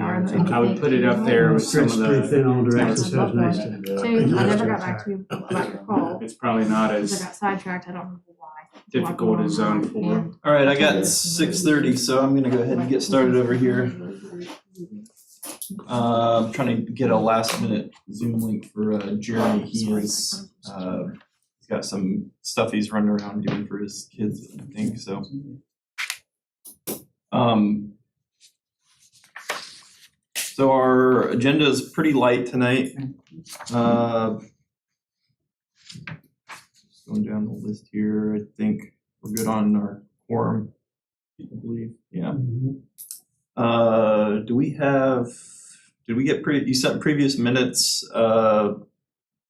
I would put it up there with some of Stretched pretty thin all the. directions, so it's nice to. Two, I never got back to you about your call. It's probably not Because I as got sidetracked, I don't remember why. difficult as zone 4. All right, I got 6:30, so I'm gonna go ahead and get started over here. I'm trying to get a last minute Zoom link for Jeremy. He's got some stuff he's running around doing for his kids, I think, so. So our agenda is pretty light tonight. Just going down the list here, I think we're good on our quorum, I believe, yeah. Did we get you sent previous minutes after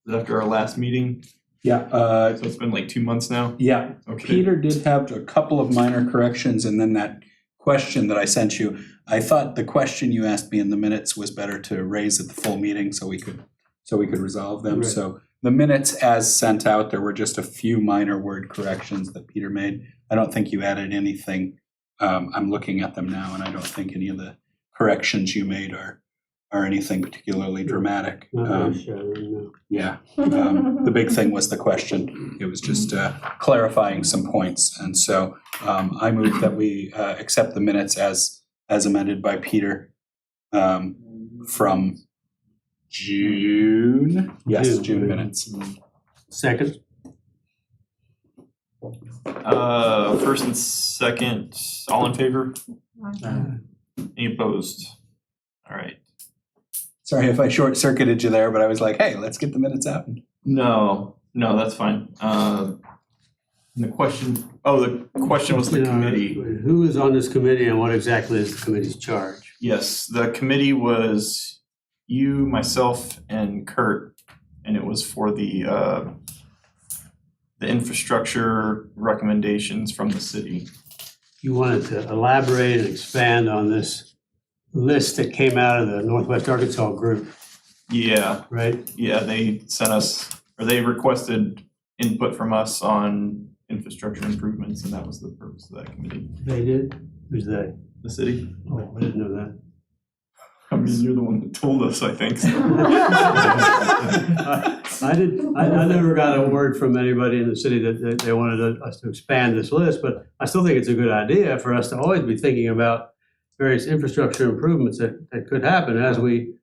our last meeting? Yeah. So it's been like 2 months now? Yeah. Okay. Peter did have a couple of minor corrections, and then that question that I sent you, I thought the question you asked me in the minutes was better to raise at the full meeting so we could resolve them. Right. So the minutes as sent out, there were just a few minor word corrections that Peter made. I don't think you added anything. I'm looking at them now, and I don't think any of the corrections you made are anything particularly dramatic. Not very shattering, no. Yeah, the big thing was the question. It was just clarifying some points. And so I move that we accept the minutes as amended by Peter from June. Yes, June minutes. Second. First and second, all in favor? Any opposed? All right. Sorry if I short-circuited you there, but I was like, hey, let's get the minutes out. No, that's fine. The question was the committee. Who is on this committee and what exactly is the committee's charge? Yes, the committee was you, myself, and Kurt, and it was for the infrastructure recommendations from the city. You wanted to elaborate and expand on this list that came out of the Northwest Arkansas group, Yeah, right? yeah, they requested input from us on infrastructure improvements, and that was the purpose of that committee. They did? Who's they? The city? Oh, I didn't know that. I mean, you're the one that told us, I think. So. I never got a word from anybody in the city that they wanted us to expand this list, but I still think it's a good idea for us to always be thinking about various infrastructure improvements that could happen as we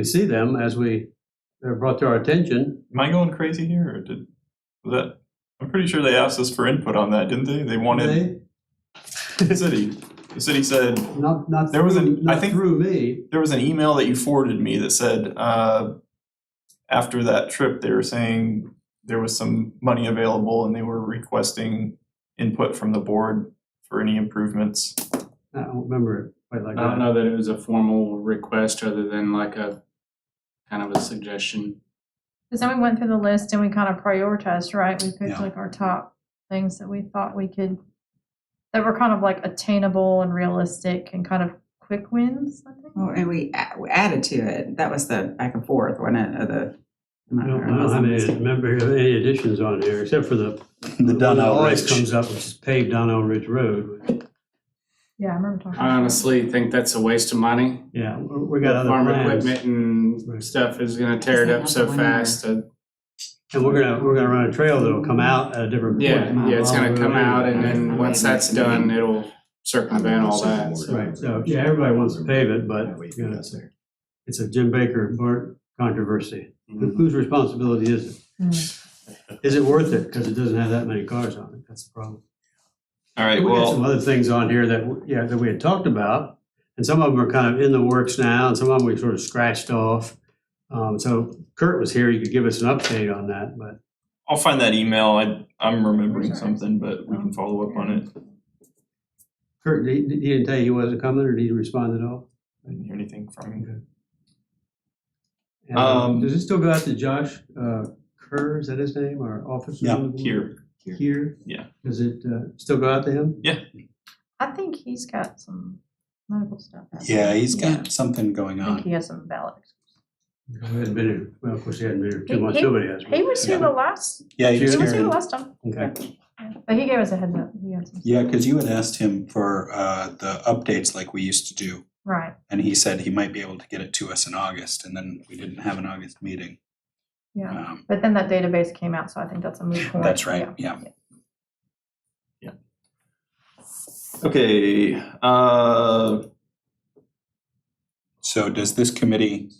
see them, as they're brought to our attention. Am I going crazy here, or I'm pretty sure they asked us for input on that, didn't they? They wanted the city. The city said not there was I think through me. There was an email that you forwarded me that said after that trip they were saying there was some money available and they were requesting input from the board for any improvements. I don't remember it quite like that. I don't know that it was a formal request other than like a kind of a suggestion. Because then we went through the list and we kind of prioritized, right? We picked Yeah. like our top things that we thought that were kind of like attainable and realistic and kind of quick wins, I think. Oh, and we added to it. That was the back and forth, wasn't it? I don't have remember any additions on here except for the one that always comes up, which is paved Dono Ridge Road. Yeah, I remember talking I about honestly think that's a waste of money. Yeah, we got other Farm plans. equipment and Right. stuff is gonna tear it up so fast. And we're gonna run a trail that'll come out at a different point. Yeah, it's gonna come out, and then once that's done, it'll circumvent all that. So. Right, so, yeah, everybody wants to pave it, but you know, it's a Jim Baker Bart controversy. Whose responsibility is it? Is it worth it? Because it doesn't have that many cars on it, that's the problem. All right, We got some well, other things on here that we had talked about, and some of them are kind of in the works now, and some of them we sort of scratched off. So Kurt was here, he could give us an update on that, but. I'll find that email. I'm remembering something, but we can follow up on it. Kurt, he didn't tell you he wasn't coming, or did he respond at all? I didn't hear anything from him. And, does it still go out to Josh Kerr, is that his name, our officer? Yeah, on the board? Here? Yeah. Does it still go out to him? I think he's got some medical stuff. Yeah, he's got something going I think on. he has some valid excuse. He hadn't been here, well, of course, he hadn't been here 2 months, He- nobody has. He was here the last, Yeah, he he was here the here. last time. Okay. Yeah. But he gave us a heads up. He had some. Yeah, because you had asked him for the updates like we used to do Right, And he said he might be able to get it to us in August, and then we didn't have an August meeting. yeah. But then that database came out, so I think that's a moot point. That's right, yeah. Okay, So does this committee,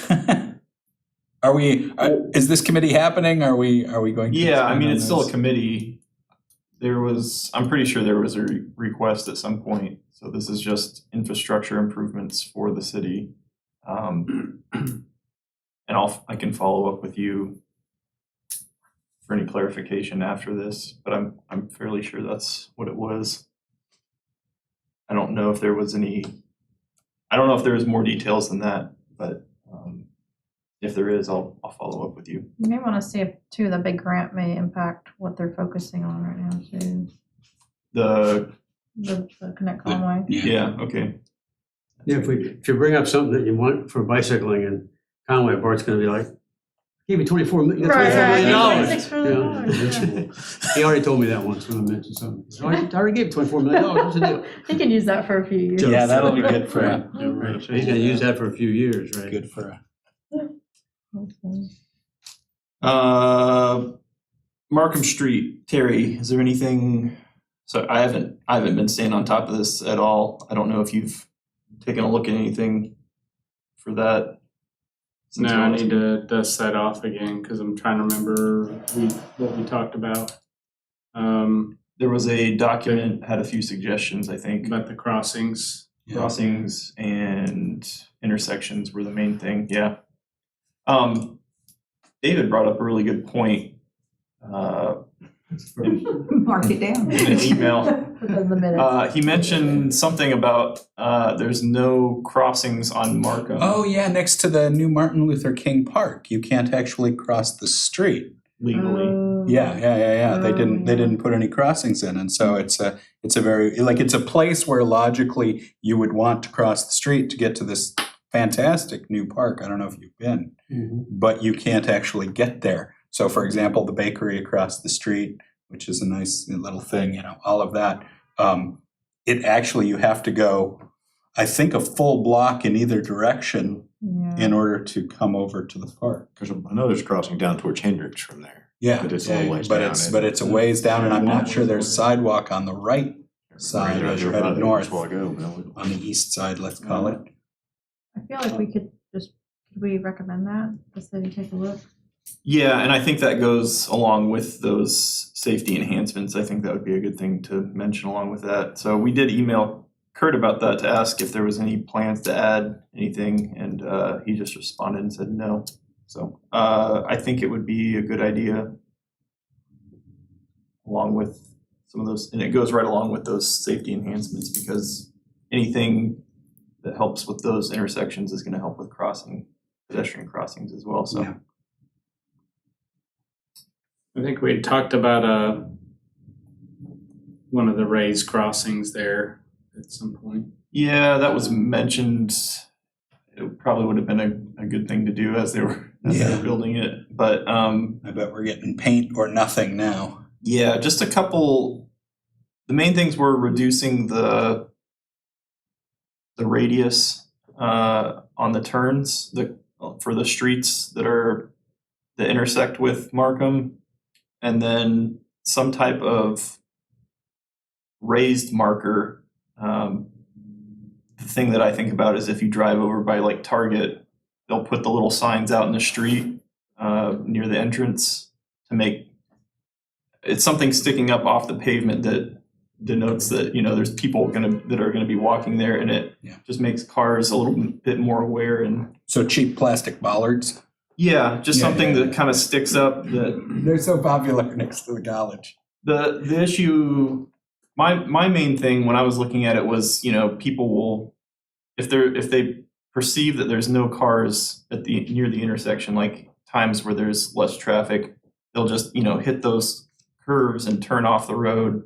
is this committee happening? Are we going to? yeah, I expand mean, on it's still a this? committee. I'm pretty sure there was a request at some point, so this is just infrastructure improvements for the city. And I can follow up with you for any clarification after this, but I'm fairly sure that's what it was. I don't know if there was more details than that, but if there is, I'll follow up with you. You may want to see if too the big grant may impact what they're focusing on right now too. The Connect Conway. Yeah, okay. Yeah, if you bring up something that you want for bicycling in Conway, Bart's gonna be like, give me $24 million. $26 million. He already told me that once when I mentioned something. I already gave $24 million. What's the deal? He can use that for a few years. Yeah, that'll be good for Right. So he's gonna use that for a few years, right? good for Markham Street, Terry, is there anything? So I haven't been staying on top of this at all. I don't know if you've taken a look at anything for that. No, I need to dust that off again because I'm trying to remember what we talked about. There was a document, had a few suggestions, I think. About the crossings. Crossings and intersections were the main thing, yeah. David brought up a really good point. Mark it down. In an email. In the minutes. He mentioned something about there's no crossings on Markham. Oh, yeah, next to the new Martin Luther King Park, you can't actually cross the street. Legally. Yeah. They didn't put any crossings in, and so it's a very, like, it's a place where logically you would want to cross the street to get to this fantastic new park. I don't know if you've been, but you can't actually get there. So, for example, the bakery across the street, which is a nice little thing, all of that. It actually, you have to go, I think, a full block in either direction in order to come over to the park. Because I know there's a crossing down towards Hendricks from there. Yeah, But it's a little ways but down, it's a ways down, and I'm not sure there's sidewalk on the right side as you're headed north. On the east side, let's call it. I feel like could we recommend that? The city take a look? Yeah, and I think that goes along with those safety enhancements. I think that would be a good thing to mention along with that. So we did email Kurt about that to ask if there was any plans to add anything, and he just responded and said no. So I think it would be a good idea along with some of those, and it goes right along with those safety enhancements because anything that helps with those intersections is going to help with pedestrian crossings as well. So. Yeah. I think we had talked about one of the raised crossings there at some point. Yeah, that was mentioned. It probably would have been a good thing to do as they were building it. But I bet we're getting paint or nothing now. yeah, just a couple. The main things were reducing the radius on the turns for the streets that intersect with Markham, and then some type of raised marker. The thing that I think about is if you drive over by like Target, they'll put the little signs out in the street near the entrance to make it's something sticking up off the pavement that denotes that there's people that are gonna be walking there, and it just makes cars a little bit more aware. And so cheap plastic bollards. Yeah, just something that kind of sticks up. That they're so popular next to the college. The issue, my main thing when I was looking at it was, people will, if they perceive that there's no cars near the intersection, like times where there's less traffic, they'll just hit those curves and turn off the road.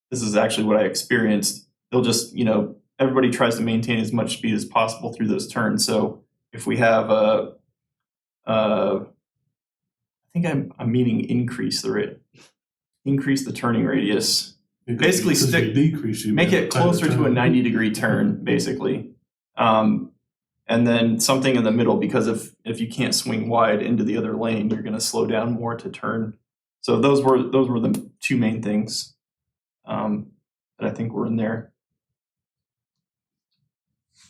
This is actually what I experienced. They'll just everybody tries to maintain as much speed as possible through those turns. So if we have I think I'm meaning increase the turning radius basically Because stick- you decrease, you make it kind of closer to a turn. 90-degree turn, basically. And then something in the middle, because if you can't swing wide into the other lane, you're going to slow down more to turn. So those were the two main things that I think were in there.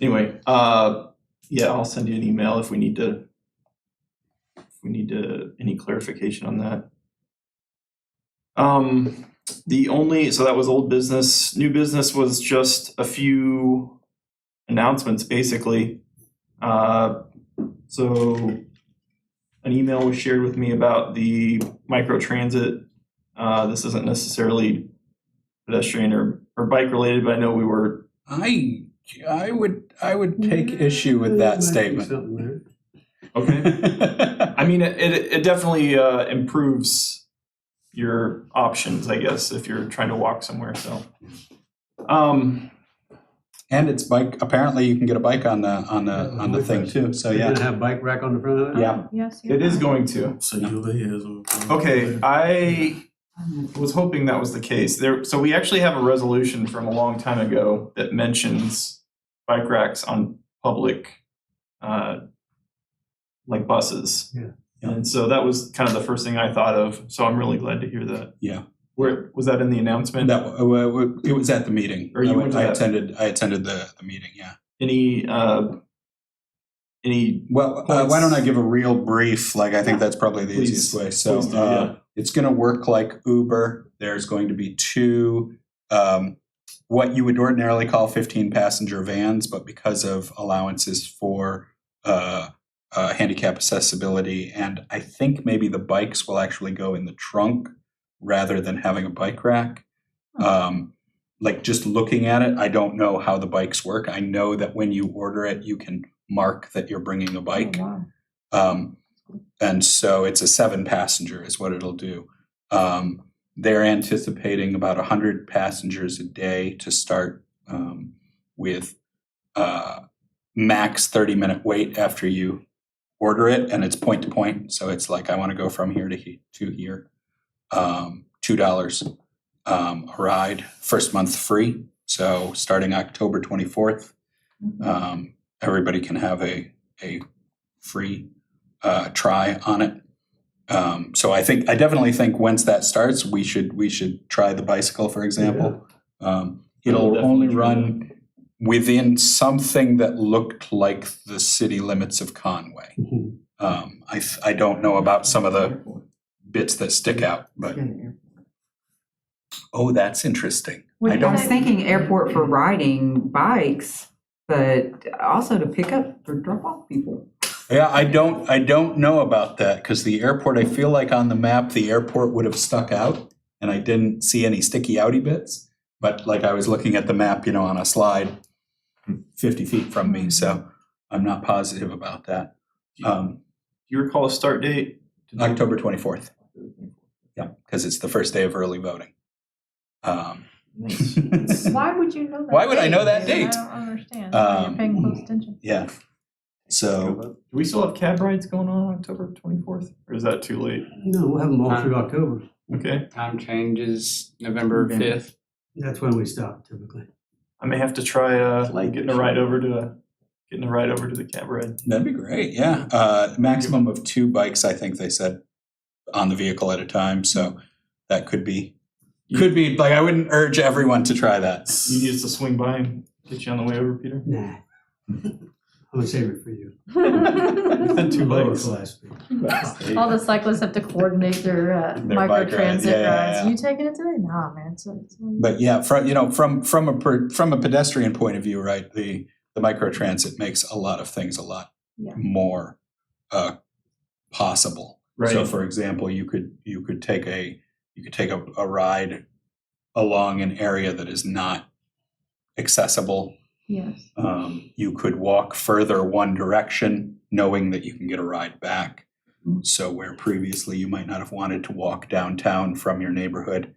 Anyway, yeah, I'll send you an email if we need any clarification on that. So that was old business. New business was just a few announcements, basically. So an email was shared with me about the microtransit. This isn't necessarily pedestrian or bike related, but I know we were. I would take issue with There that might be statement. something there. Okay. I mean, it definitely improves your options, I guess, if you're trying to walk somewhere. So, And it's bike. Apparently, you can get a bike on the thing too. So You're yeah, gonna have bike rack on the front of it? Yeah. Yes. it is going to. So you has. Okay, I was hoping that was the case. So we actually have a resolution from a long time ago that mentions bike racks on public, like buses. Yeah. And so that was kind of the first thing I thought of. So I'm really glad to hear that. Yeah. Where was that in the announcement? it was at the meeting. Or you went to I that? attended the meeting. Yeah. Any Well, Points. why don't I give a real brief? Like, I think that's probably the Please. easiest way. So, Please do, yeah. it's going to work like Uber. There's going to be two, what you would ordinarily call 15-passenger vans, but because of allowances for handicap accessibility, and I think maybe the bikes will actually go in the trunk rather than having a bike rack. Like just looking at it, I don't know how the bikes work. I know that when you order it, you can mark that you're bringing a bike. Oh, wow. And so it's a 7-passenger is what it'll do. They're anticipating about 100 passengers a day to start with max 30-minute wait after you order it, and it's point to point. So it's like, I want to go from here to here. $2 a ride, first month free. So starting October 24th, everybody can have a free try on it. So I definitely think once that starts, we should try the bicycle, for example. It'll Definitely only try run within something that looked like the city limits of Conway. Mhm. I don't know about some of the bits that stick out, but oh, that's interesting. Would I you I don't was say- thinking airport for riding bikes, but also to pick up or drop off people. Yeah, I don't know about that because the airport, I feel like on the map, the airport would have stuck out and I didn't see any sticky outy bits. But like I was looking at the map, on a slide 50 feet from me, so I'm not positive about that. Do you recall a start date? October 24th. Yeah, because it's the first day of early voting. Nice. Why would you know that? Why would I know that David? date? I don't understand. Why you're paying close attention. Yeah. So Do we still have cab rides going on October 24th? Or is that too late? No, we'll have them all through October. Okay. Time changes November 5th. That's when we stop typically. I may have to try Like getting a ride over to the cab ride. that'd be great. Yeah. Maximum of 2 bikes, I think they said, on the vehicle at a time. So that could be like, I wouldn't urge everyone to try that. You need us to swing by and get you on the way over, Peter? Nah. I'm gonna save it for you. Had 2 bikes. Last week. All the cyclists have to coordinate their Their bike rides, microtransit yeah. rides. You taking it today? Nah, man. But yeah, from a pedestrian point of view, right? The microtransit makes a lot of things a lot Yeah. more possible. Right. So, for example, you could take a ride along an area that is not accessible. Yes. You could walk further one direction, knowing that you can get a ride back. So where previously you might not have wanted to walk downtown from your neighborhood,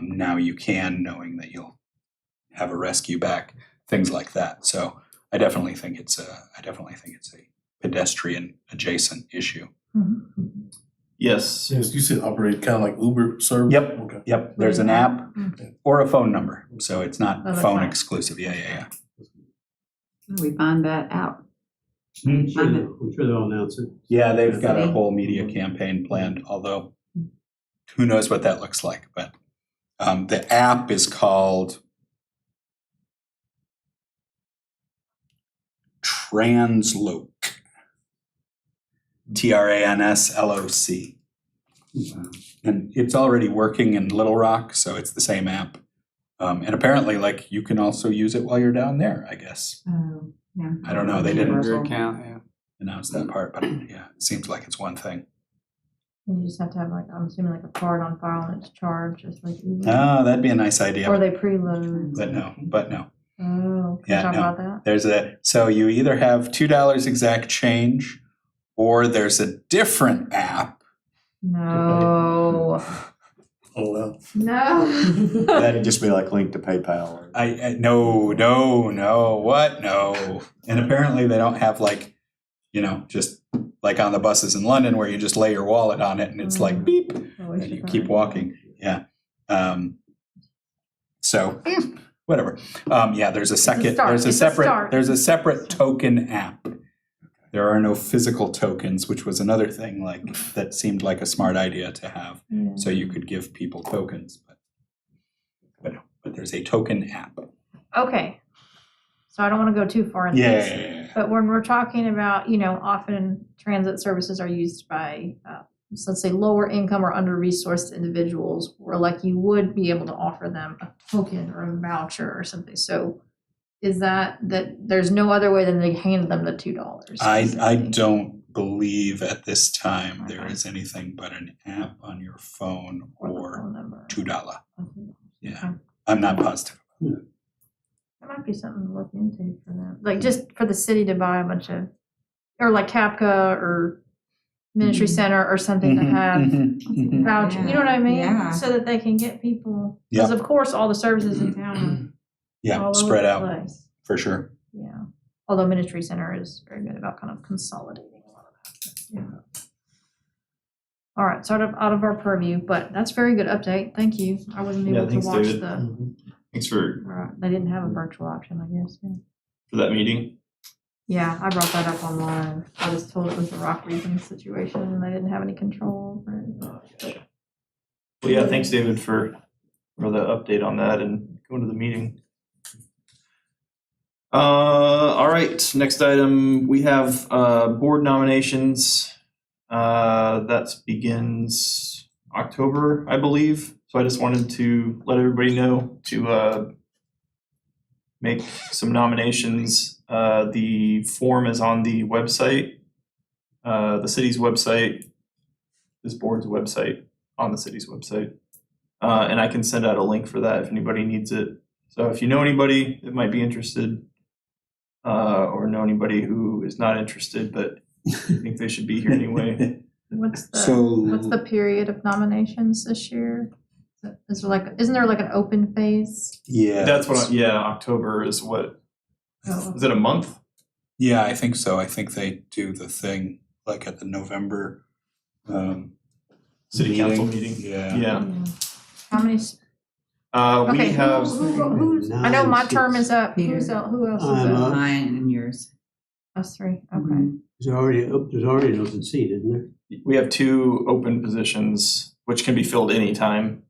now you can, knowing that you'll have a rescue back. Things like that. So I definitely think it's a pedestrian adjacent issue. Mhm. Yes. Yes, you said operate kind of like Uber service? Yep. Okay. Yep, there's an app or a phone number, so it's Oh, not that's phone nice. exclusive. Yeah. How do we find that out? I'm sure they'll announce it. Yeah, they've got a City? whole media campaign planned, although who knows what that looks like, but the app is called Transloc. TRANSLOC. And it's already working in Little Rock, so it's the same app. And apparently, like, you can also use it while you're down there, I guess. Oh, yeah. I don't know, they didn't Your account, yeah. announce that part, but yeah, it seems like it's one thing. And you just have to have like, I'm assuming like a card on file and it's charged just like Uber. Oh, that'd be a nice idea, Or they preload. but no. Oh, can Yeah, you talk no. about that? So you either have $2 exact change, or there's a different app No. Oh, wow. No. That'd just be like linked to PayPal. No, what? No. And apparently they don't have like, just like on the buses in London where you just lay your wallet on it and it's like beep and you keep walking. Yeah. So whatever. Yeah, there's a second, start. there's a It's a separate, start. there's a separate token app. There are no physical tokens, which was another thing like that seemed like a smart idea to have. Yeah. So you could give people tokens, but there's a token app. Okay. So I don't want to go too far into this. Yeah. But when we're talking about, often transit services are used by, so let's say lower income or under-resourced individuals, where like you would be able to offer them a token or a voucher or something. So is that there's no other way than they hand them the $2? I don't believe at this time there Okay. is anything but an app on your phone Or the or phone number. $2. Okay. Yeah, I'm not positive. That might be something to look into for them. Like just for the city to buy a bunch of, or like Capca or Ministry Center or something to have voucher, you know what I mean? Yeah. So that they can get people, Yeah. because of course, all the services in town are Yeah, all over spread the out place. for sure. Yeah. Although Ministry Center is very good about kind of consolidating a lot of that. Yeah. All right, sort of out of our purview, but that's very good update. Thank you. I wasn't Yeah, able to thanks, watch David. the, Thanks for they didn't have a virtual option, I guess. Yeah. that meeting. Yeah, I brought that up online. I was told it was the Rock Region situation and they didn't have any control over it. Well, yeah, thanks, David, for the update on that and going to the meeting. All right, next item, we have board nominations. That begins October, I believe. So I just wanted to let everybody know to make some nominations. The form is on the website, the city's website, this board's website, on the city's website. And I can send out a link for that if anybody needs it. So if you know anybody that might be interested, or know anybody who is not interested but think they should be here anyway. What's So- the period of nominations this year? Isn't there like an open phase? Yeah. That's what, October is what, Oh, is it a month? Yeah, I think so. I think they do the thing like at the November City council meeting? Yeah. Yeah. How many? We Okay, have, who's, I know my term is up. Peter. Who else is I'm up? up. Mine and yours. Us three, okay. Mhm. There's already an open seat, isn't there? we have 2 open positions, which can be filled anytime.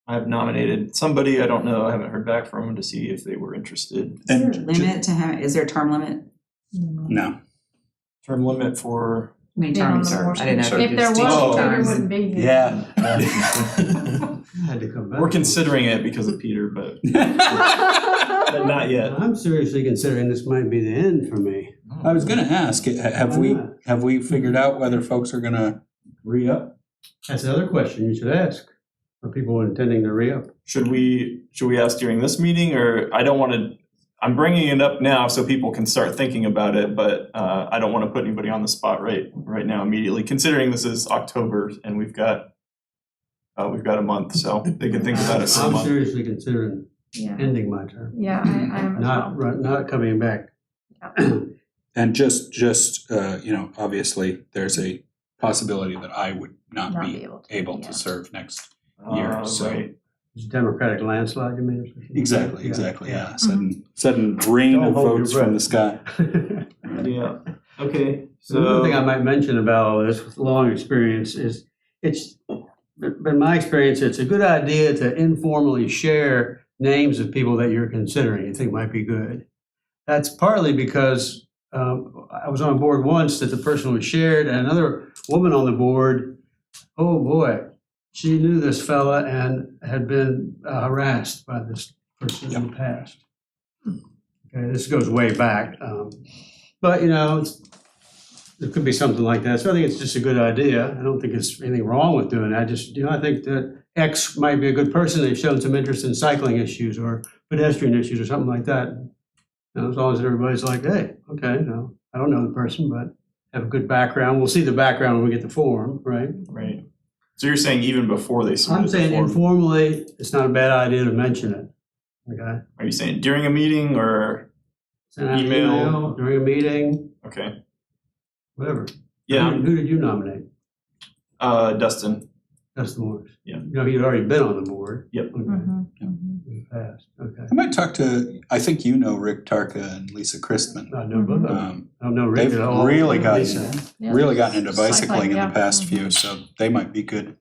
I've nominated somebody, I don't know, I haven't heard back from them to see if they were interested. Is there a And limit to how, is there a term limit? no, Term limit for, I mean, Being term on the served. board. I didn't know If if there it was, was Oh. Peter terms. wouldn't be here. yeah. I had to come back. we're considering it because of Peter, but not yet. I'm seriously considering this might be the end for me. I was gonna ask, have we figured out whether folks are gonna re-up? That's another question you should ask. Are people intending to re-up? Should we ask during this meeting, or I don't want to, I'm bringing it up now so people can start thinking about it, but I don't want to put anybody on the spot right now immediately, considering this is October and we've got a month, so they can think about it for a I'm month. seriously considering Yeah, ending my term, yeah, I am as well. not coming back. And just obviously, there's a possibility that I would not be able yeah. to serve next year, so. Right. It's a Democratic landslide, you mean? or something? Exactly, Yeah. yeah. Sudden rain Don't of hold your votes from the sky. Yeah, okay, So another thing I so, might mention about all this with long experience is it's been my experience, it's a good idea to informally share names of people that you're considering you think might be good. That's partly because I was on a board once that the person was shared, and another woman on the board, oh boy, she knew this fella and had been harassed by this person in the past. Okay, this goes way back, but you know, there could be something like that. So I think it's just a good idea. I don't think there's anything wrong with doing that. I just, I think that X might be a good person. They've shown some interest in cycling issues or pedestrian issues or something like that. As long as everybody's like, hey, okay, no, I don't know the person, but have a good background. We'll see the background when we get the form, right? right. So you're saying even before they submit I'm the saying form, informally, it's not a bad idea to mention it, okay? are you saying during a meeting or, Send out an Email. email during a meeting, okay, whatever. yeah, Who did you nominate? Dustin, That's the board. Yeah. You know, he'd already been on the board. Yep. Okay, Mhm. in the past, okay. I might talk to, I think you know Rick Tarka and Lisa Christman. I know both of them. Um, I don't know Rick They've at all. really gotten, Lisa. Yeah. really gotten into Cycling, bicycling in yeah. the past few, so they might be good.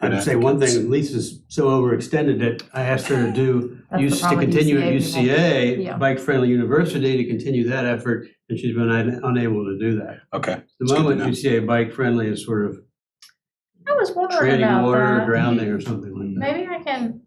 I'd say one advocates. thing, Lisa's so overextended that I asked her to do, That's the to problem with continue at UCA people. UCA, Yeah. Bike-Friendly University, to continue that effort, and she's been unable to do that. Okay, The That's good to moment know. UCA Bike-Friendly is sort of I was wondering treading about water, that. drowning or something like that. Maybe I can,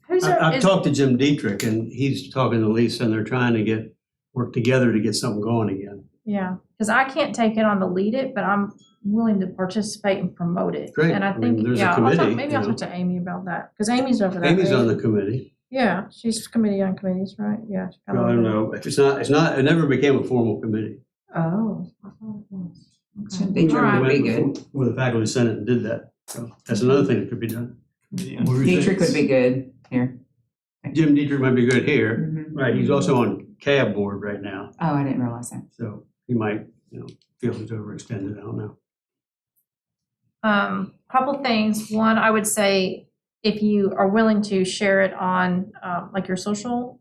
who's our, I've is, talked to Jim Dietrich, and he's talking to Lisa, and they're trying to work together to get something going again. yeah, because I can't take it on to lead it, but I'm willing to participate and promote it. Great. And I I mean, think, there's a yeah, I'll talk, committee, maybe you I'll know. talk to Amy about that, because Amy's over that. Amy's right? on the committee. Yeah, she's committee on committees, right? Yeah. she's I kinda don't over- know, it's not, it never became a formal committee. Oh. I thought it was. Shouldn't Okay. be All right. would be good. Where the faculty senate and did that. So that's another thing that could be done. yeah. What were you Dietrich saying? would be good here. Jim Dietrich might be good here. Mhm. Right, he's also on CAB board right now, Oh, I didn't realize that. so he might, feel he's overextended, I don't know. Couple things. One, I would say if you are willing to share it on like your social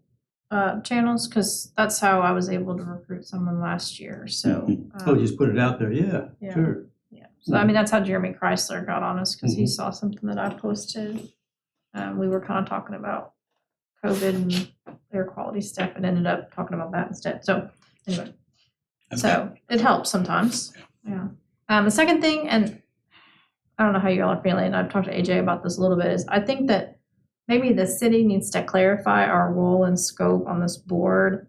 channels, because that's how I was able to recruit someone last year. So, Oh, just put it out there, yeah, Yeah. sure. yeah. So I mean, that's how Jeremy Chrysler got on us because he saw something that I posted. We were kind of talking about COVID and air quality stuff, and ended up talking about that instead. So anyway, That's so it helps sometimes. Yeah. The second thing, and I don't know how you all are feeling, and I've talked to AJ about this a little bit, is I think that maybe the city needs to clarify our role and scope on this board.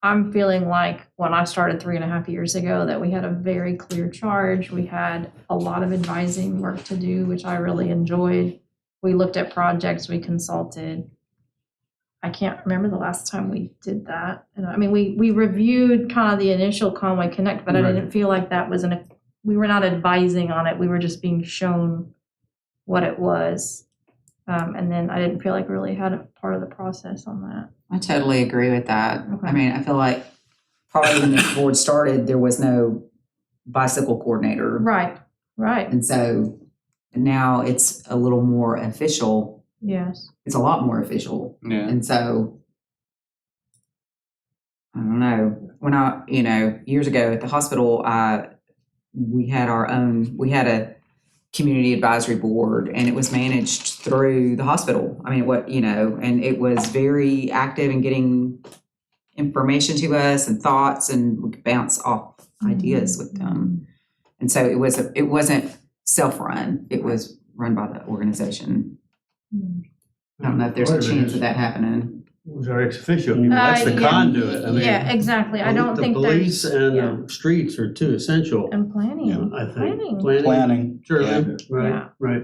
I'm feeling like when I started 3.5 years ago that we had a very clear charge. We had a lot of advising work to do, which I really enjoyed. We looked at projects, we consulted. I can't remember the last time we did that. And I mean, we reviewed kind of the initial Conway Connect, but I Right. didn't feel like that was we were not advising on it. We were just being shown what it was. And then I didn't feel like we really had a part of the process on that. I totally agree with that. Okay. I mean, I feel like probably when the board started, there was no bicycle coordinator. Right, right, And so now it's a little more official. yes. It's a lot more official. Yeah. And so, I don't know, when years ago at the hospital, we had a community advisory board, and it was managed through the hospital. I mean, and it was very active in getting information to us and thoughts, and we could bounce off ideas with them. And so it wasn't self-run, it was run by the organization. I don't know if there's a chance of that happening. It was our ex officio people, that's the Yeah. conduit, I mean. Yeah, exactly. I don't think The police there's, and yeah. the streets are too essential, And planning, I think. planning, planning, Sure, yeah. right, Yeah. right,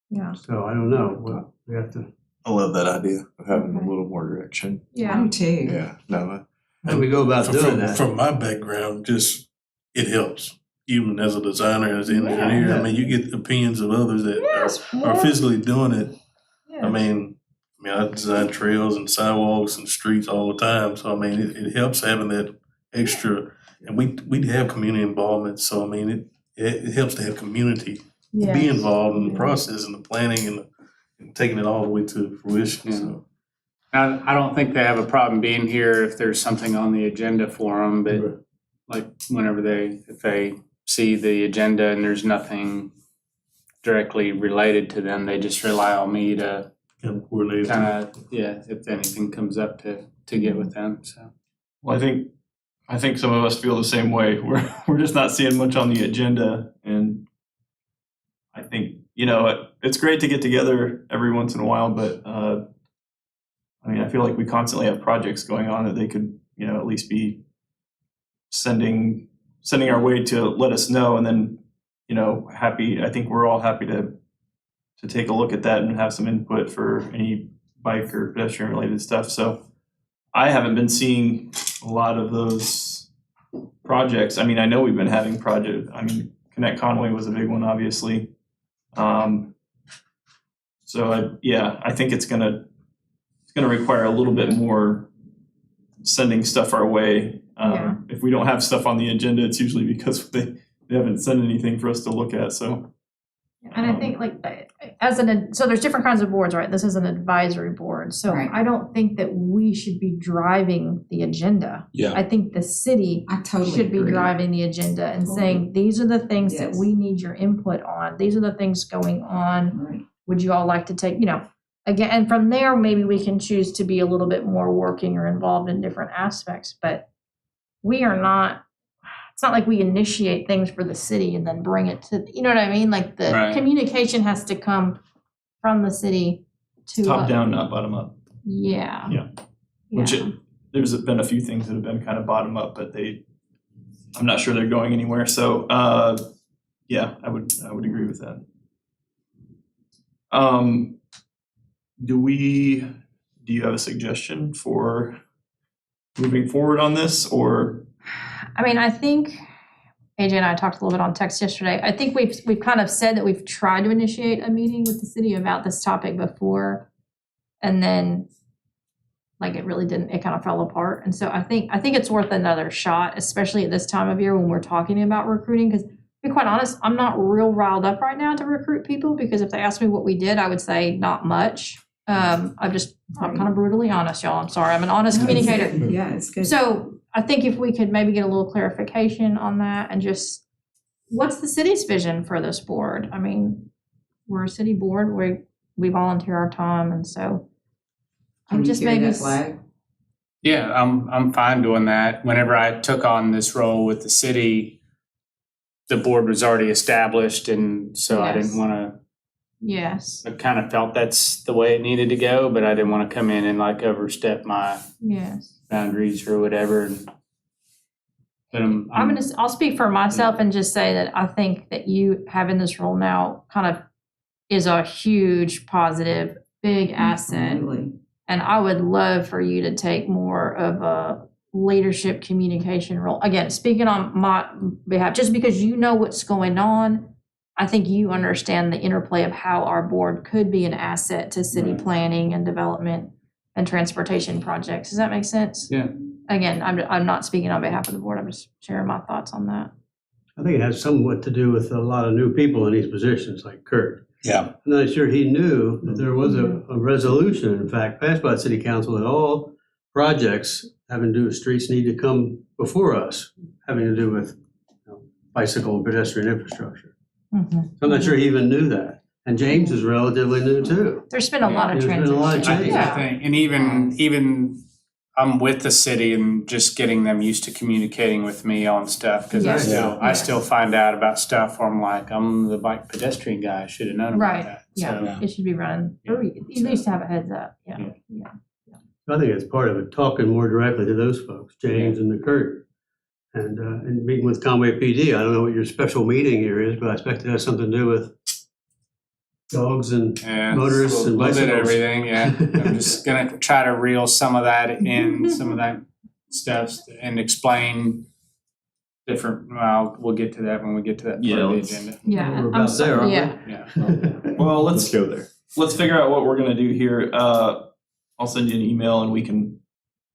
yeah, so I don't know, well, we have to, I love that idea of having Okay. a little more direction. I yeah. do too. Yeah, no, how do we go about doing From, that? from my background, just, it helps. Even as a designer, as an engineer, Yeah. I mean, you get the opinions of others that Yes, are more, physically doing it. yeah. I mean, I design trails and sidewalks and streets all the time, so I mean, it helps having that extra, and we have community involvement, so I mean, it helps to have community be involved in the process and the planning and taking it all the way to fruition, so. I don't think they have a problem being here if there's something on the agenda for them, but like if they see the agenda and there's nothing directly related to them, they just rely on me to Kind of coordinated. if anything comes up to get with them, so. Well, I think some of us feel the same way. We're just not seeing much on the agenda, and I think, it's great to get together every once in a while, but I mean, I feel like we constantly have projects going on that they could, at least be sending our way to let us know, and then, I think we're all happy to take a look at that and have some input for any bike or pedestrian related stuff. So I haven't been seeing a lot of those projects. I mean, I know we've been having Connect Conway was a big one, obviously. So I think it's gonna require a little bit more sending stuff our way. If we don't have stuff on the agenda, it's usually because they haven't sent anything for us to look at. So, and I think so there's different kinds of boards, right? This is an advisory board, so Right. I don't think that we should be driving the agenda. Yeah. I think the city I totally should be agree. driving the agenda and saying, these are the things that Yes. we need your input on. These are the things going on. Right. Would you all like to take, again, and from there, maybe we can choose to be a little bit more working or involved in different aspects, but we are not, it's not like we initiate things for the city and then bring it to, you know what I mean? Like the Right. communication has to come from the city to. top down, not bottom up. Yeah. Yeah. Which there's been a few things that have been kind of bottom up, but I'm not sure they're going anywhere. So I would agree with that. Do you have a suggestion for moving forward on this, or? I mean, I think AJ and I talked a little bit on text yesterday. I think we've kind of said that we've tried to initiate a meeting with the city about this topic before, and then it really didn't. It kind of fell apart. And so I think it's worth another shot, especially at this time of year when we're talking about recruiting. Because to be quite honest, I'm not real riled up right now to recruit people, because if they asked me what we did, I would say not much. I'm kind of brutally honest, y'all. I'm sorry. I'm an honest communicator. Yeah, it's good. So I think if we could maybe get a little clarification on that, and just what's the city's vision for this board? I mean, we're a city board, we volunteer our time, and so Can I'm you just carry maybe that flag? Yeah, I'm fine doing that. Whenever I took on this role with the city, the board was already established, and so I didn't Yes. want to. yes, I kind of felt that's the way it needed to go, but I didn't want to come in and overstep my yes. boundaries or whatever. But I'll speak for myself and just say that I think that you having this role now kind of is a huge positive, big asset. Absolutely. And I would love for you to take more of a leadership communication role. Again, speaking on my behalf, just because you know what's going on, I think you understand the interplay of how our board could be an asset to city planning and development and transportation projects. Does that make sense? Yeah. Again, I'm not speaking on behalf of the board. I'm just sharing my thoughts on that. I think it has somewhat to do with a lot of new people in these positions, like Kurt. Yeah. I'm not sure he knew that there was a resolution, in fact, passed by the city council that all projects having to do with streets need to come before us, having to do with bicycle and pedestrian infrastructure. Mm-hmm. So I'm not sure he even knew that. And James is relatively new too. There's been a lot of There's been a transition. lot of change. Yeah. think, and even I'm with the city and just getting them used to communicating with me on stuff, because Yes. I still find out about stuff where I'm like, I'm the bike pedestrian guy. I should have known about Right. that. Yeah, So, it should be running. Yeah. You at least have a heads up. Yeah. I think it's part of it, talking more directly to those folks, James and the Kurt. And meeting with Conway PD. I don't know what your special meeting here is, but I expect it has something to do with dogs and yeah, motorists a and little bit of bicycles. everything. Yeah, I'm just gonna try to reel some of that in, some of that stuff, and explain different. Well, we'll get to that when we get to that part of the agenda. Yeah. We're I'm about sorry. there, aren't we? Yeah. Yeah. Well, let's go there. let's figure out what we're gonna do here. I'll send you an email and we can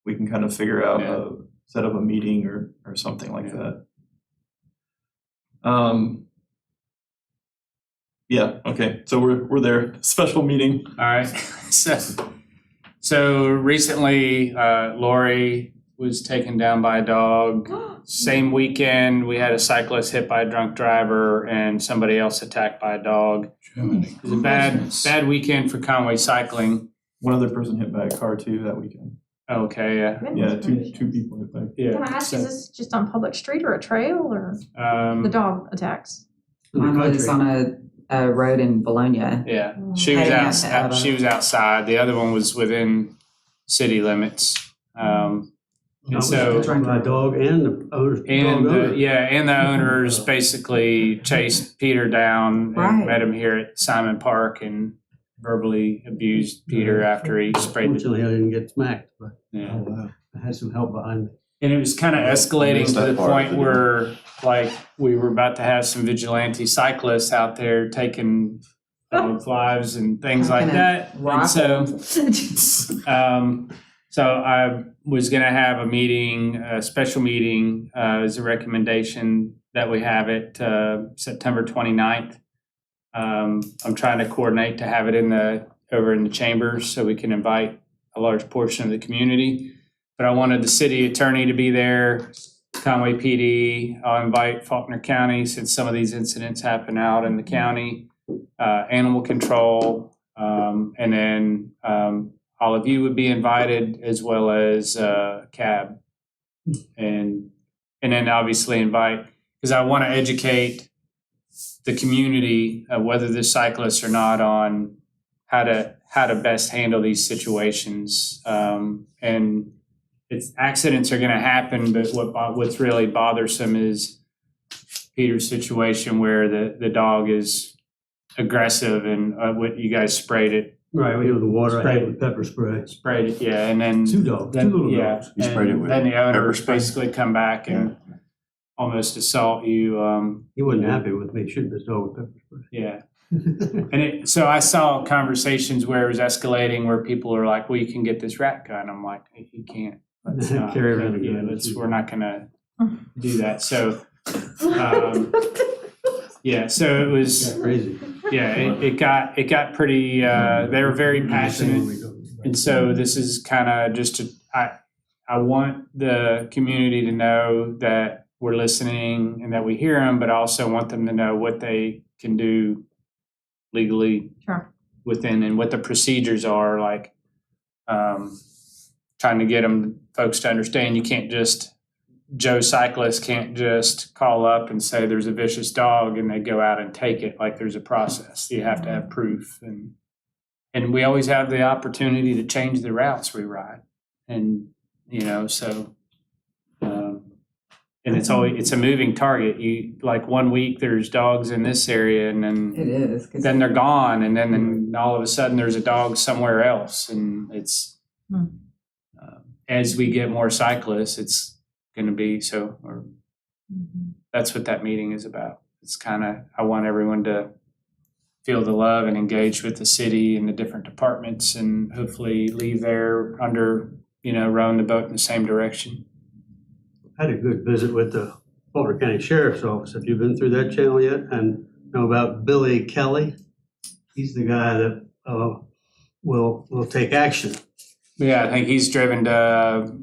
kind of figure out Yeah. set up a meeting or something like that. Yeah, okay, so we're there, special meeting. All right. So recently, Lori was taken down by a dog. Same weekend, we had a cyclist hit by a drunk driver and somebody else attacked by a dog. It was a bad weekend for Conway cycling. One other person hit by a car too that weekend. Okay, yeah. Yeah, two people hit by. Yeah. Can I ask, is this just on public street or a trail or the dog attacks? Mine was on a road in Bologna. Yeah, she was Heading out to Alba. she was outside. The other one was within city limits. And so, My dog and the owner's dog owner. and the owners basically chased Peter down and Right. met him here at Simon Park and verbally abused Peter after he sprayed the. Fortunately, I didn't get smacked, but Yeah. I had some help behind me. And it was kind of escalating missed to the that part, point didn't you? where, like, we were about to have some vigilante cyclists out there taking dog lives and things like that. And so I was going to have a special meeting as a recommendation that we have it September 29th. I'm trying to coordinate to have it over in the chambers so we can invite a large portion of the community. But I wanted the city attorney to be there, Conway PD. I'll invite Faulkner County since some of these incidents happen out in the county, animal control, and then all of you would be invited as well as CAB. And then obviously invite, because I want to educate the community, whether they're cyclists or not, on how to best handle these situations. And accidents are going to happen, but what's really bothersome is Peter's situation where the dog is aggressive and what you guys sprayed it. Right, we do the water, I Sprayed hit with pepper spray. Sprayed it, yeah, and then Two dogs, two little dogs. You sprayed it and with then the pepper owners spray? basically come back and almost assault you. He wasn't happy with me shooting his dog with pepper spray. Yeah. And so I saw conversations where it was escalating, where people are like, "Well, you can get this rat gun." I'm like, "You can't. Let's not. Carry around a gun. We're not gonna do that." So, so it was. Crazy. Yeah, it got pretty. They were very passionate, and so this is kind of just I want the community to know that we're listening and that we hear them, but I also want them to know what they can do legally within and what the procedures are, like trying to get folks to understand you can't just, Joe Cyclist can't just call up and say there's a vicious dog and they go out and take it. Like there's a process. You have to have proof, and we always have the opportunity to change the routes we ride. And, so, and it's a moving target. You, like 1 week there's dogs in this area and then It is. 'Cause then they're gone, and then all of a sudden there's a dog somewhere else, and it's as we get more cyclists, it's going to be so. Or that's what that meeting is about. It's kind of, I want everyone to feel the love and engage with the city and the different departments, and hopefully leave there under rowing the boat in the same direction. I had a good visit with the Faulkner County Sheriff's Office. Have you been through that channel yet? And know about Billy Kelly? He's the guy that will take action. Yeah, I think he's driven to,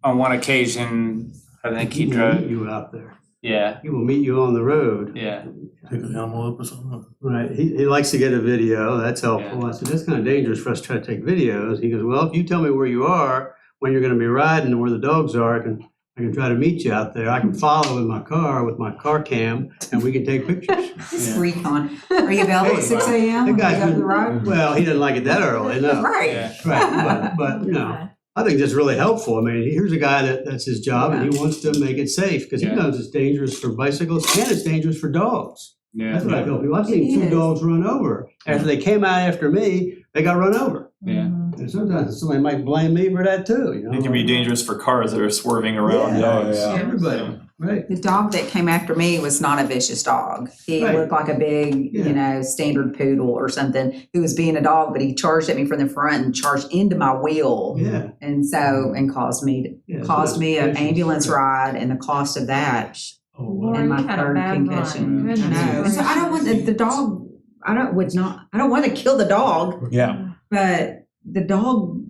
on one occasion, I think he will drove. meet you out there. Yeah, He will meet you on the road. yeah. Pick an animal up or something. Right. He likes to get a video. That's helpful. Yeah. I said, that's kind of dangerous for us to try to take videos. He goes, well, if you tell me where you are, when you're going to be riding, and where the dogs are, I can try to meet you out there. I can follow in my car with my car cam, and we can take pictures. It's recon. Are you available at 6 a.m.? The Are you guy's up the road? well, he doesn't like it that early, no. Right. Yeah. Right, but I think that's really helpful. I mean, here's a guy that's his job, and he wants to make it safe because he Yeah. knows it's dangerous for bicyclists and it's dangerous for dogs. Yeah. That's what I tell people. I've seen two It is. dogs run over. After they came out after me, they got run over. Yeah. And sometimes somebody might blame me for that too, It can be dangerous for cars that are swerving around Yeah. dogs. Yeah. Everybody. Right. The dog that came after me was not a vicious dog. He Right. looked like a big, standard poodle or something who was being a dog, but he charged at me from the front and charged into my wheel. Yeah. And caused me Yeah, caused so me an vicious, ambulance right. ride and the cost of that Oh, Lord, and my you had a third bad concussion. run. I Goodness know. So I don't want the dog. I don't want to kill the dog, Yeah. but the dog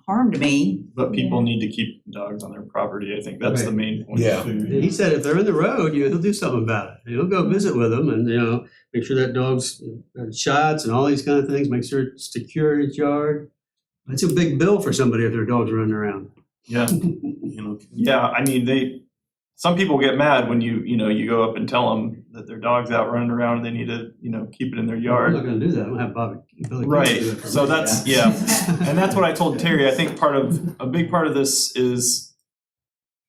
harmed me. But people need to keep dogs on their property. I think that's the main point. Yeah. He said if they're in the road, he'll do something about it. He'll go visit with them and, make sure that dog's got shots and all these kind of things, make sure it's secure in its yard. That's a big bill for somebody if their dog's running around. Yeah. You know, Yeah, I mean, some people get mad when you go up and tell them that their dog's out running around and they need to, keep it in their I'm yard. not gonna do that. I'm gonna have Billy King do Right. it for So me. that's, and that's what I told Terry. I think a big part of this is,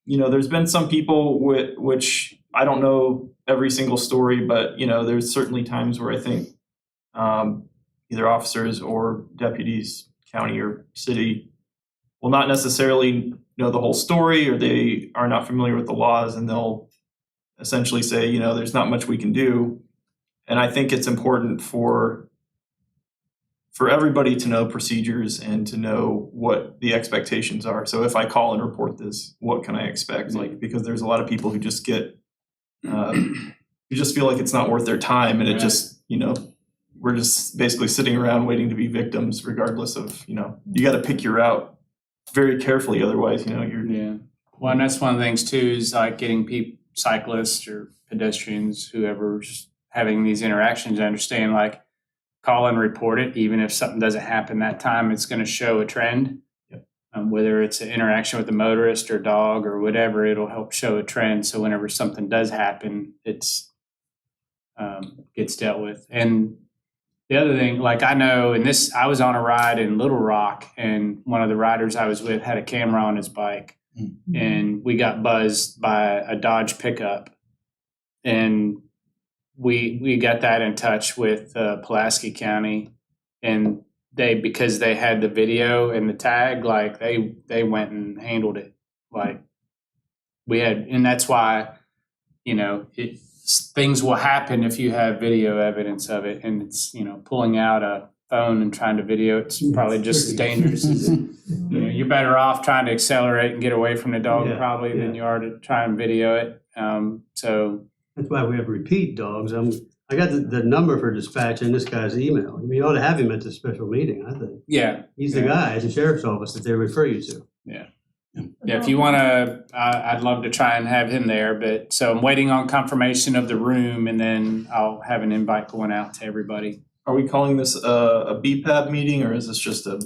there's been some people which I don't know every single story, but, there's certainly times where I think either officers or deputies, county or city, will not necessarily know the whole story, or they are not familiar with the laws, and they'll essentially say, there's not much we can do. And I think it's important for everybody to know procedures and to know what the expectations are. So if I call and report this, what can I expect? Like, because there's a lot of people who just get, who just feel like it's not worth their time, and it just, we're just basically sitting around waiting to be victims, regardless of, you got to pick your route very carefully, otherwise, you're. Yeah. Well, and that's one of the things too, is like getting cyclists or pedestrians, whoever's having these interactions, understand, like, call and report it. Even if something doesn't happen that time, it's going to show a trend. Yep. Whether it's an interaction with a motorist or dog or whatever, it'll help show a trend. So whenever something does happen, it's gets dealt with. And the other thing, like, I know I was on a ride in Little Rock, and one of the riders I was with had a camera on his bike, and we got buzzed by a Dodge pickup, and we got that in touch with Pulaski County, and because they had the video and the tag, like, they went and handled it. Like, and that's why, things will happen if you have video evidence of it, and it's, pulling out a phone and trying to video it's probably just as dangerous as you're better off trying to accelerate and get away from the dog than you are to try and video it. So that's why we have repeat dogs. I got the number for dispatch in this guy's email. You ought to have him at the special meeting, I think. Yeah. He's the guy at the sheriff's office that they refer you to. Yeah. Yeah, if you want to, I'd love to try and have him there. But so I'm waiting on confirmation of the room, and then I'll have an invite going out to everybody. Are we calling this a BPAB meeting, or is this just a?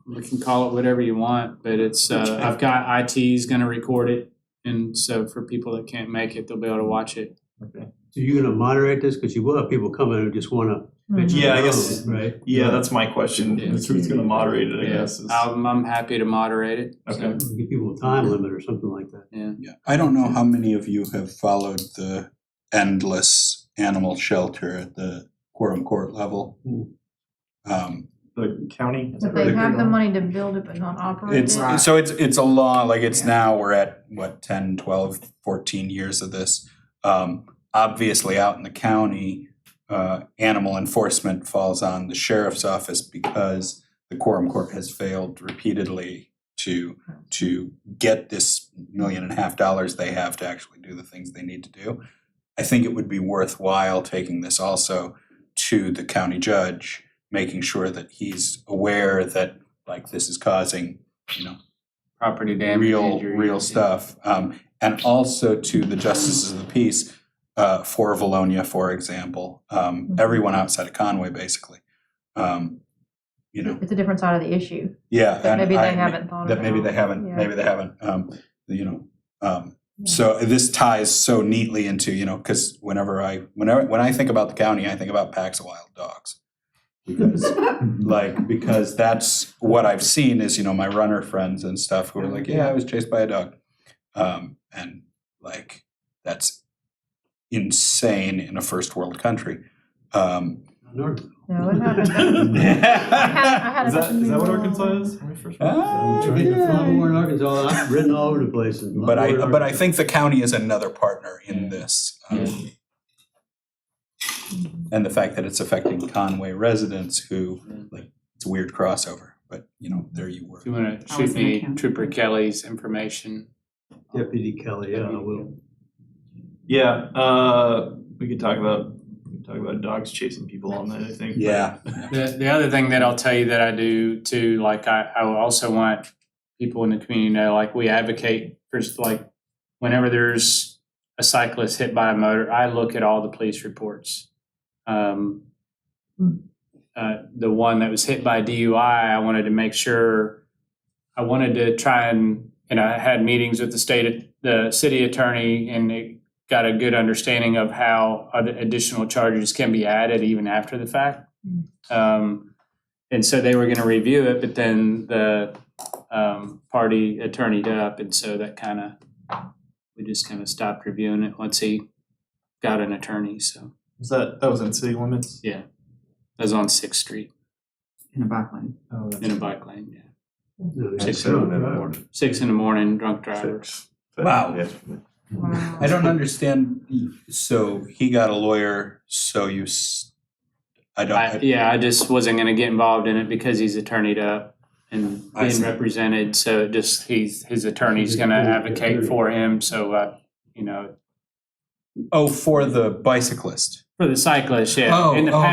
We can call it whatever you want, but it's I've got IT's going to record it, and so for people that can't make it, they'll be able to watch it. Okay. So you're going to moderate this, because you will have people coming who just want to. Yeah, I guess. Right. Yeah, that's my question. Yeah. Who's going to moderate it? I guess. I'm happy to moderate it. Okay. So, Give people a time limit or something like that. yeah. I don't know how many of you have followed the endless animal shelter at the quorum court level. The county. Is But that they right? have the money to build it, but not operate It's it. so it's a law, like, it's now we're at 10, 12, 14 years of this. Obviously out in the county, animal enforcement falls on the sheriff's office, because the quorum court has failed repeatedly to get this $1.5 million they have to actually do the things they need to do. I think it would be worthwhile taking this also to the county judge, making sure that he's aware that, like, this is causing, Property damage, real injury. stuff. And also to the justices of the peace, for Valonia, for example, everyone outside of Conway, basically. It's a different side of the issue. Yeah, That and maybe they haven't thought that maybe about. they haven't. Yeah. Maybe they haven't. So this ties so neatly into, because when I think about the county, I think about packs of wild dogs. Because that's what I've seen is, my runner friends and stuff who are like, yeah, I was chased by a dog. And like, that's insane in a first world country. in Arkansas. No, it happened. I had Is it that, in is that what New Arkansas Orleans. is? When we first Ah, I'm trying to find more in Arkansas, and I've ridden all over the place. But I think the county is another partner in this. And the fact that it's affecting Conway residents who, like, it's a weird crossover, but there you were. If you wanna I was shoot in me account. Trooper Kelly's information. Deputy Kelly, yeah, I will. Yeah, we could talk about dogs chasing people all night, I think. Yeah. The other thing that I'll tell you that I do too, like I will also want people in the community to know, like we advocate for, like whenever there's a cyclist hit by a motor, I look at all the police reports. The one that was hit by DUI, I wanted to make sure, I wanted to try and I had meetings with the city attorney, and it got a good understanding of how other additional charges can be added even after the fact. And so they were gonna review it, but then the party attorneyed up, and so that we just kind of stopped reviewing it once he got an attorney, so. That was in city limits? Yeah, that was on 6th Street In a bike lane. Oh, in a bike lane, yeah. No, At it's 7 in the drunk morning. 6 in the morning, drunk driver. 6. Wow. Yeah. Wow. I don't understand. So he got a lawyer, so I just wasn't gonna get involved in it because he's attorneyed up and I being see. represented, so just his attorney's gonna advocate for him, so, Oh, for the bicyclist. for the cyclist, yeah. Oh, In the okay.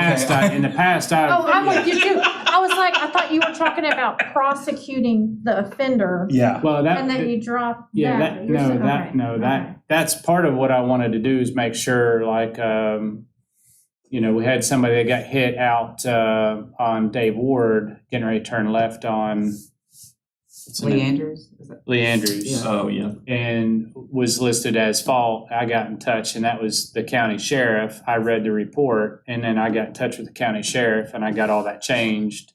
past, I. Oh, I'm with you too. I was like, I thought you were talking about prosecuting the offender, Yeah. Well, that. and then you drop Yeah, that. that, You're no, saying- that, okay, no, okay. that's part of what I wanted to do is make sure, like, we had somebody that got hit out, on Dave Ward, getting ready to turn left on. Lee Andrews? Is that- Lee Andrews. Oh, yeah. And was listed as fault. I got in touch, and that was the county sheriff. I read the report, and then I got in touch with the county sheriff, and I got all that changed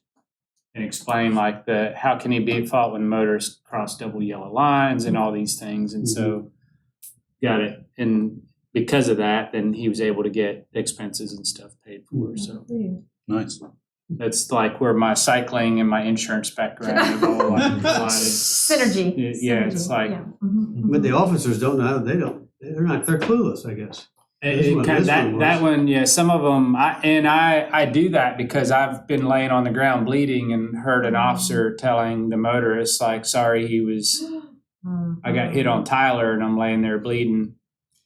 and explained like how can he be at fault when motorists cross double yellow lines and all these things, and so got it. And because of that, then he was able to get expenses and stuff paid for. So Nice. that's like where my cycling and my insurance background have all like collided. Synergy. Yeah, it's Synergy, like- yeah. Mhm, But the mhm. officers don't know, they're clueless, I guess. This one That was. one, yeah, some of them, I do that because I've been laying on the ground bleeding and heard an officer telling the motorist, like, sorry, I got hit on Tyler and I'm laying there bleeding.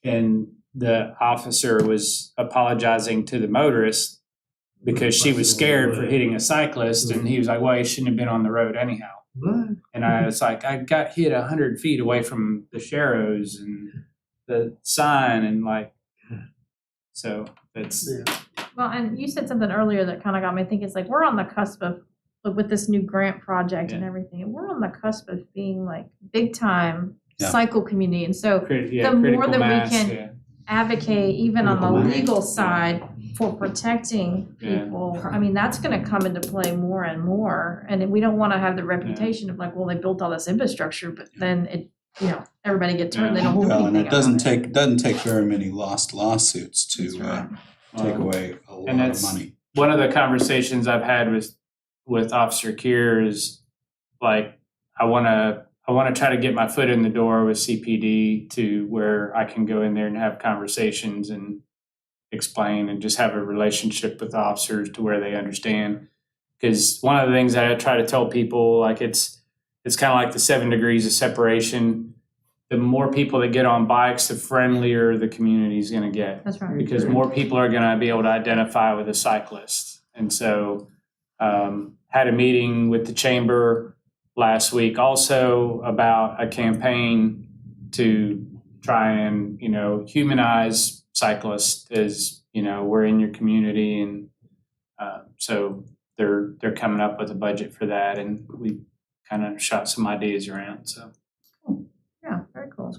And the officer was apologizing to the motorist because she was scared for hitting a cyclist, and he was like, well, he shouldn't have been on the road anyhow. What? And I was like, I got hit 100 feet away from the Sharrows and the sign, and like, so that's, Well, and you said something earlier that kind of got me thinking. It's like we're on the cusp of, like, with this new grant project and Yeah. everything, and we're on the cusp of being like big time Yeah. cycle community. And so yeah, the more critical that we mass, can yeah. advocate, even on the Critical mass. legal side, for protecting Yeah. people, I mean, that's going to come into play more and more. And we don't want to have the reputation of like, well, they built all this infrastructure, but then everybody gets hurt. And they don't hold Well, anything. and it doesn't about take very many lost lawsuits to That's right. take away a lot And of that's- money. One of the conversations I've had with Officer Kier is like, I want to try to get my foot in the door with CPD to where I can go in there and have conversations and explain and just have a relationship with the officers to where they understand. Because one of the things that I try to tell people, like it's kind of like the 7 degrees of separation. The more people that get on bikes, the friendlier the community is going to get. That's right. Because more people are going to be able to identify with a cyclist. And so had a meeting with the chamber last week also about a campaign to try and, humanize cyclists as, we're in your community. And so they're coming up with a budget for that. And we kind of shot some ideas around, so. Yeah, very cool.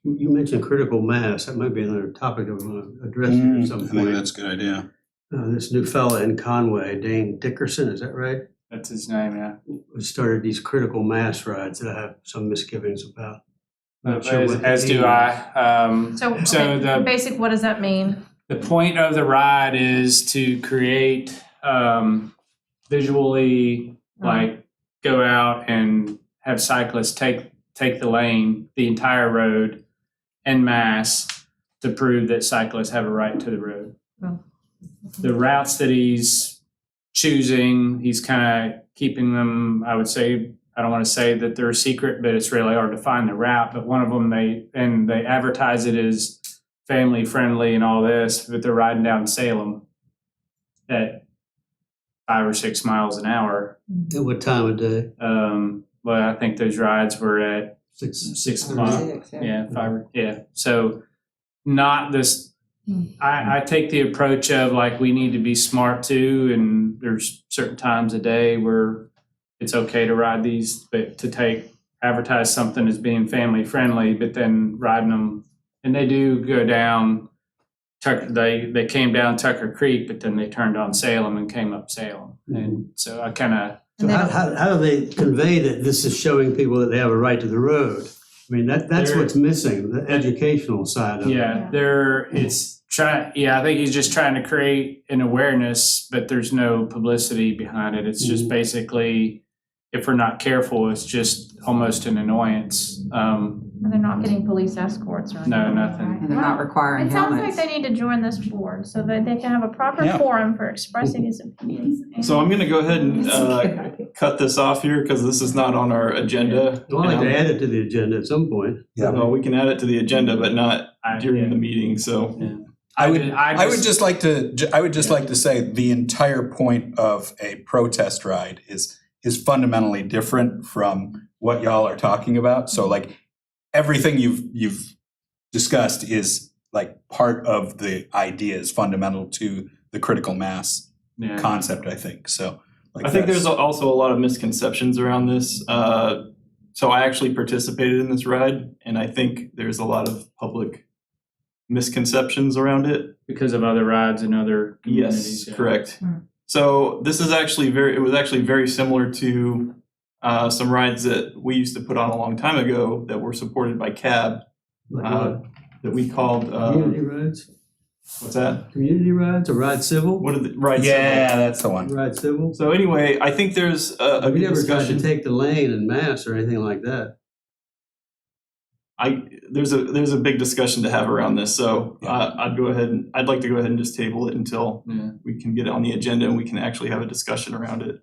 You mentioned critical mass. That might be another topic that we want to address here at I some think point. that's a good idea. This new fella in Conway, Dane Dickerson, is that right? That's his name, yeah. Who started these critical mass rides that I have some misgivings about. Not sure what the As do aim is. I. So, So okay, the- basic, what does that mean? The point of the ride is to create visually, like go out and have cyclists take the lane, the entire road en masse to prove that cyclists have a right to the road. Oh. The routes that he's choosing, he's kind of keeping them, I would say, I don't want to say that they're a secret, but it's really hard to find the route. But one of them, they advertise it as family friendly and all this, but they're riding down Salem at 5 or 6 miles an hour. At what time of day? Well, I think those rides were at 6 o'clock. Yeah, 5. Yeah. So not this. I take the approach of like we need to be smart too, and there's certain times a day where it's okay to ride these, but to advertise something as being family friendly, but then riding them, and they do go down Tucker. They came down Tucker Creek, but then they turned on Salem and came up Salem, and so I kind of. So how do they convey that this is showing people that they have a right to the road? I mean, that's what's missing, the educational side of it. Yeah, I think he's just trying to create an awareness, but there's no publicity behind it. It's just basically, if we're not careful, it's just almost an annoyance. And they're not getting police escorts or anything. No, nothing. And they're not requiring It sounds helmets. like they need to join this board so that they can have a proper Yeah. forum for expressing his opinions. So I'm gonna go ahead and cut this off here because this is not on our agenda. Well, I'd like to add it to the agenda at some point. Well, we can add it to the agenda, but not during Yeah. the meeting, so. I would just like to say the entire point of a protest ride is fundamentally different from what y'all are talking about. So like everything you've discussed is like part of the idea, is fundamental to the critical mass concept, I think. So like I think there's also a lot of misconceptions around this. So I actually participated in this ride, and I think there's a lot of public misconceptions around it. because of other rides in other communities. Yes, correct. So this is actually it was actually very similar to some rides that we used to put on a long time ago that were supported by CAB Like what? that we called, Community rides? what's that? Community rides or ride civil? What are the rides? Yeah, that's the one. Ride civil? So anyway, I think there's a We good never tried to discussion. take the lane en masse or anything like that. There's a big discussion to have around this, so I'd like to go ahead and just table it until we can get it on the agenda and we can actually have a discussion around it,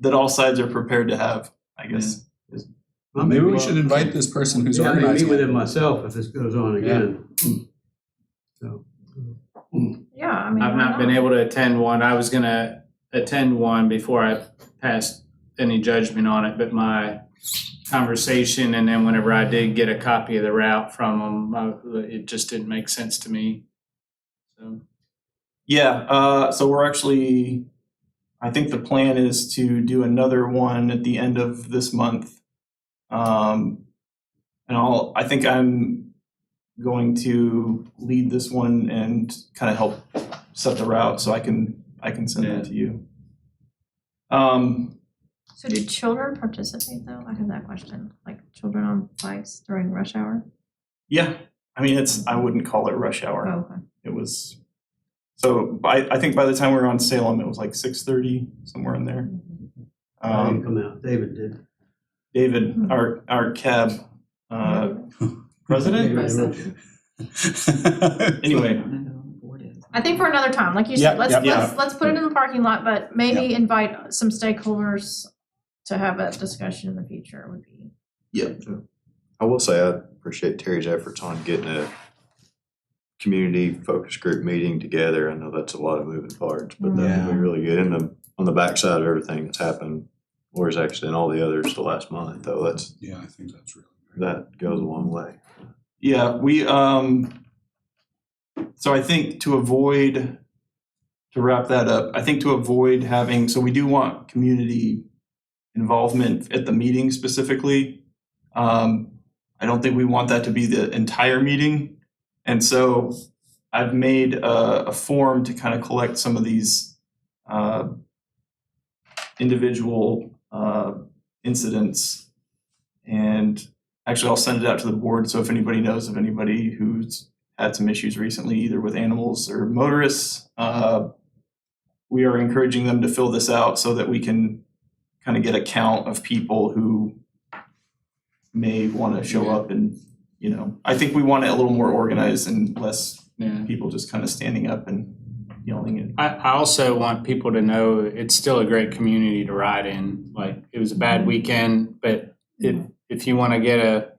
that all sides are prepared to have, I guess. Well, maybe we should invite this person who's Yeah, I may meet organizing with it. him myself if this goes on again. So, Yeah, I mean. I've why not been able to attend one. I was gonna attend one before I passed any judgment on it, but my conversation and then whenever I did get a copy of the route from them, it just didn't make sense to me. So Yeah, so we're actually, I think the plan is to do another one at the end of this month. And I think I'm going to lead this one and kind of help set the route so I can send that to you. So do children participate though? I have that question, like children on bikes during rush hour? Yeah, I mean, I wouldn't call it rush hour. Oh, okay. It was, so I think by the time we were on Salem, it was like 6:30, somewhere in there. I didn't come out. David did. David, our cab president? Anyway, I think for another time, like you said, Yeah, let's put it in the parking lot, but maybe invite some stakeholders to have a discussion in the future would be. Yeah. I will say I appreciate Terry's efforts on getting a community focus group meeting together. I know that's a lot of moving parts, but that would be really good. And on the backside of everything that's happened, Laura's actually and all the others the last month, though, I think that's really great. that goes a long way. yeah, we, so I think to wrap that up, I think to avoid having, so we do want community involvement at the meeting specifically. I don't think we want that to be the entire meeting. And so I've made a form to kind of collect some of these individual incidents. And actually, I'll send it out to the board. So if anybody knows of anybody who's had some issues recently, either with animals or motorists. We are encouraging them to fill this out so that we can kind of get a count of people who may want to show up and, I think we want it a little more organized and less people just kind of standing up and yelling. And I also want people to know it's still a great community to ride in. Like, it was a bad weekend, but if you want to get a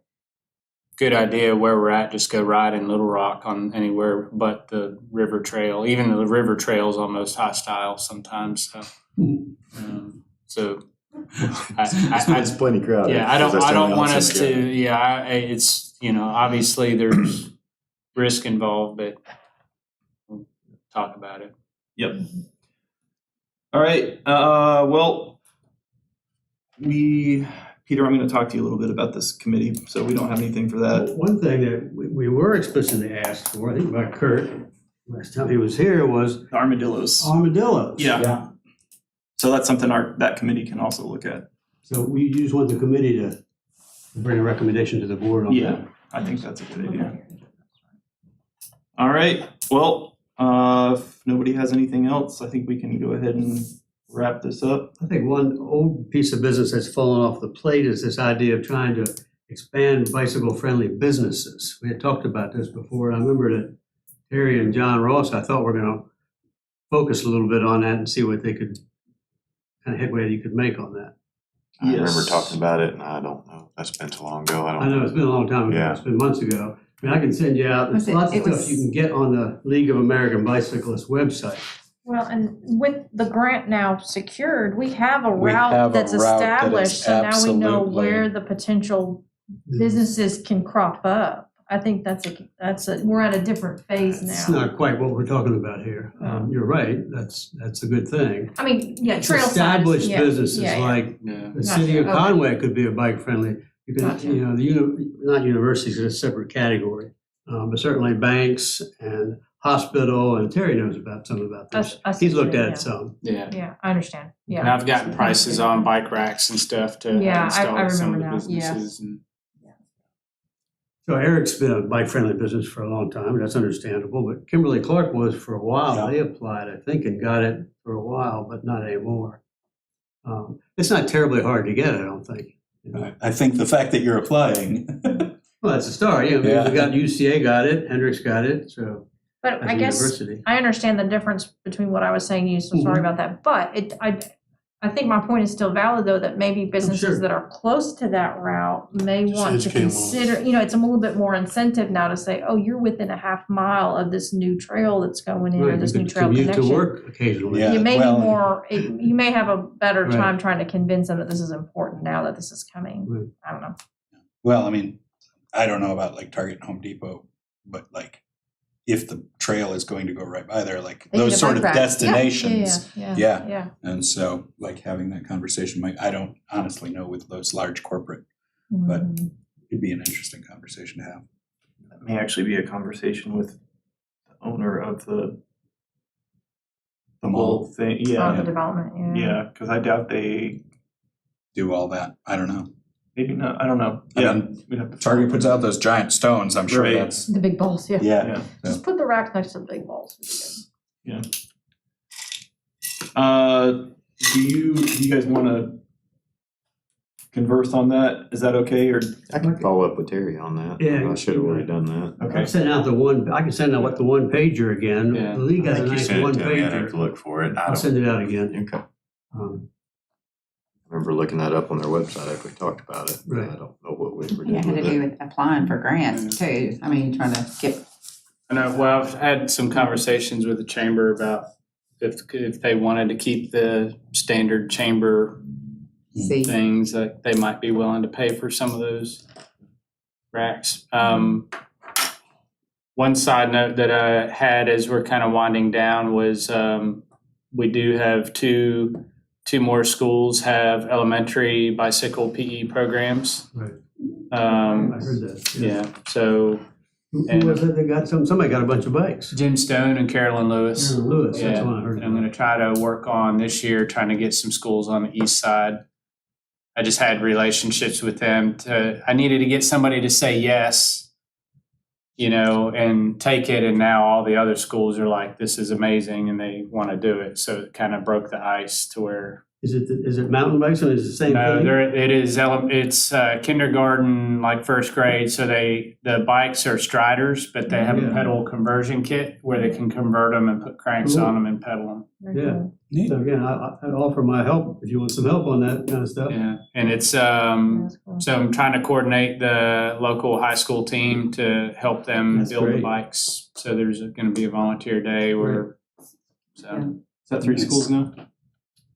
good idea of where we're at, just go ride in Little Rock on anywhere but the river trail. Even the river trail is almost hostile sometimes. So It's plenty crowded. yeah, I don't want us to. Yeah, it's obviously there's risk involved, but we'll talk about it. Yep. All right. Well, Peter, I'm going to talk to you a little bit about this committee, so we don't have anything for that. One thing that we were explicitly asked for, I think by Kurt, last time he was here, was Armadillos. armadillos. Yeah. So that's something that committee can also look at. So we just want the committee to bring a recommendation to the board on that. Yeah, I think that's a good idea. All right. Well, if nobody has anything else, I think we can go ahead and wrap this up. I think one old piece of business that's fallen off the plate is this idea of trying to expand bicycle-friendly businesses. We had talked about this before, and I remember that Terry and John Ross, I thought were going to focus a little bit on that and see what they could, kind of headway you could make on that. I remember talking about it, and I don't know. That's been so long ago. I know, it's been a long time ago. Yeah. It's been months ago. I mean, I can send you out, there's lots of stuff you can get on the League of American Bicyclists website. Well, and with the grant now secured, we have a We route have a that's route that established, is so now we know absolutely- where the potential businesses can crop up. I think we're at a different phase It's now. not quite what we're talking about here. You're right, that's a good thing. I mean, yeah, It's trail signs, established yeah, businesses yeah, yeah. like Yeah. the city of Gotcha, okay. Conway could be a bike-friendly. You can, Gotcha. not universities, it's a separate category. But certainly banks and hospital, and Terry knows some about this. I see He's looked what at you it some. Yeah. Yeah, I understand, yeah. And I've gotten prices on bike racks and stuff to Yeah, install I at some of remember the that, yeah. businesses. And So Eric's been a bike-friendly business for a long time, that's understandable, but Kimberly Clark was for a while. Yeah. They applied, I think, and got it for a while, but not anymore. It's not terribly hard to get, I don't think. I think the fact that you're applying, Well, that's a start, yeah. Yeah. We got UCA got it, Hendricks got it, so But as I a guess university. I understand the difference between what I was saying to you, so sorry about that. But I think my point is still valid, though, that maybe businesses sure. that are close to that route may Just want to educate them. consider, it's a little bit more incentive now to say, oh, you're within a half mile of this new trail that's going in, or Right, this you new could trail commute to connection. work occasionally. Yeah. You may well, be more, you may have a better Right. time trying to convince them that this is important now that this is coming. Right. I don't know. well, I mean, I don't know about like Target and Home Depot, but like if the trail is going to go right by there, like They need those a sort bike of rack. destinations. Yeah. Yeah. And so like having that conversation, I don't honestly know with those large corporate, but Mhm. it'd be an interesting conversation to have. That may actually be a conversation with the owner of the whole thing. On Yeah, the development, yeah, because I doubt they. Do all that. I don't know. Maybe not. I don't know. I Yeah, mean, we'd have to. Target puts out those giant stones. I'm sure Right. that's, The big balls, yeah. yeah. Yeah. Just put the racks next to the big balls. Do you guys want to converse on that? Is that okay? Or I can follow up with Terry on that. Yeah. I should have already done that. okay. I can send out the one pager again. Yeah. The league I has a think you nice sent one it to me. I'd have pager. to look for it. I'll send it out again. Okay. Um, I remember looking that up on their website after we talked about it. but Right. I don't know what we were Yeah, it doing had with to do it. with applying for grants too. I mean, trying to get, I know, well, I've had some conversations with the chamber about if they wanted to keep the standard chamber see, things, that they might be willing to pay for some of those racks. One side note that I had as we're kind of winding down was we do have two more schools have elementary bicycle PE programs. Right. I Um, heard that. yeah, so Who was it that got somebody got a bunch of bikes? Jim Stone and Carolyn Lewis. Aaron Lewis, that's Yeah, one I heard and I'm about. gonna try to work on this year, trying to get some schools on the east side. I just had relationships with them I needed to get somebody to say yes you know, and take it, and now all the other schools are like, this is amazing, and they want to do it. So it kind of broke the ice to where. Is it mountain bikes or is it the same No, thing? it's kindergarten, like first grade, so the bikes are striders, but they have a Yeah. pedal conversion kit where they can convert them and put cranks Cool. on them and pedal them. Very Yeah. cool. So again, I'd offer my help if you want some help on that kind of stuff. Yeah, and it's, That's cool. so I'm trying to coordinate the local high school team to help them That's build the great. bikes. So there's gonna be a volunteer day where, so, Is that 3 schools now?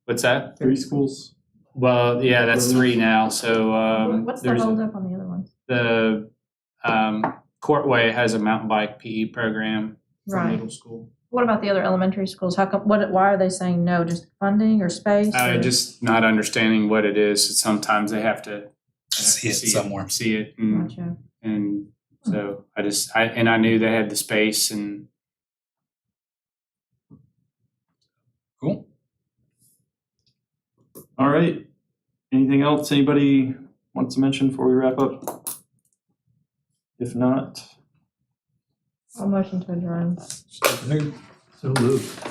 what's that? 3 schools? Well, yeah, that's 3 now, so, What's the there's holdup on the other ones? the, Courtway has a mountain bike PE program for Right. middle school. What about the other elementary schools? How come, why are they saying no? Just funding or space? or- Just not understanding what it is. Sometimes they have to See it somewhere. See it, and, Gotcha. and so I knew they had the space, and Cool. All right. Anything else anybody wants to mention before we wrap up? If not, I'll motion to adjourn. So moved.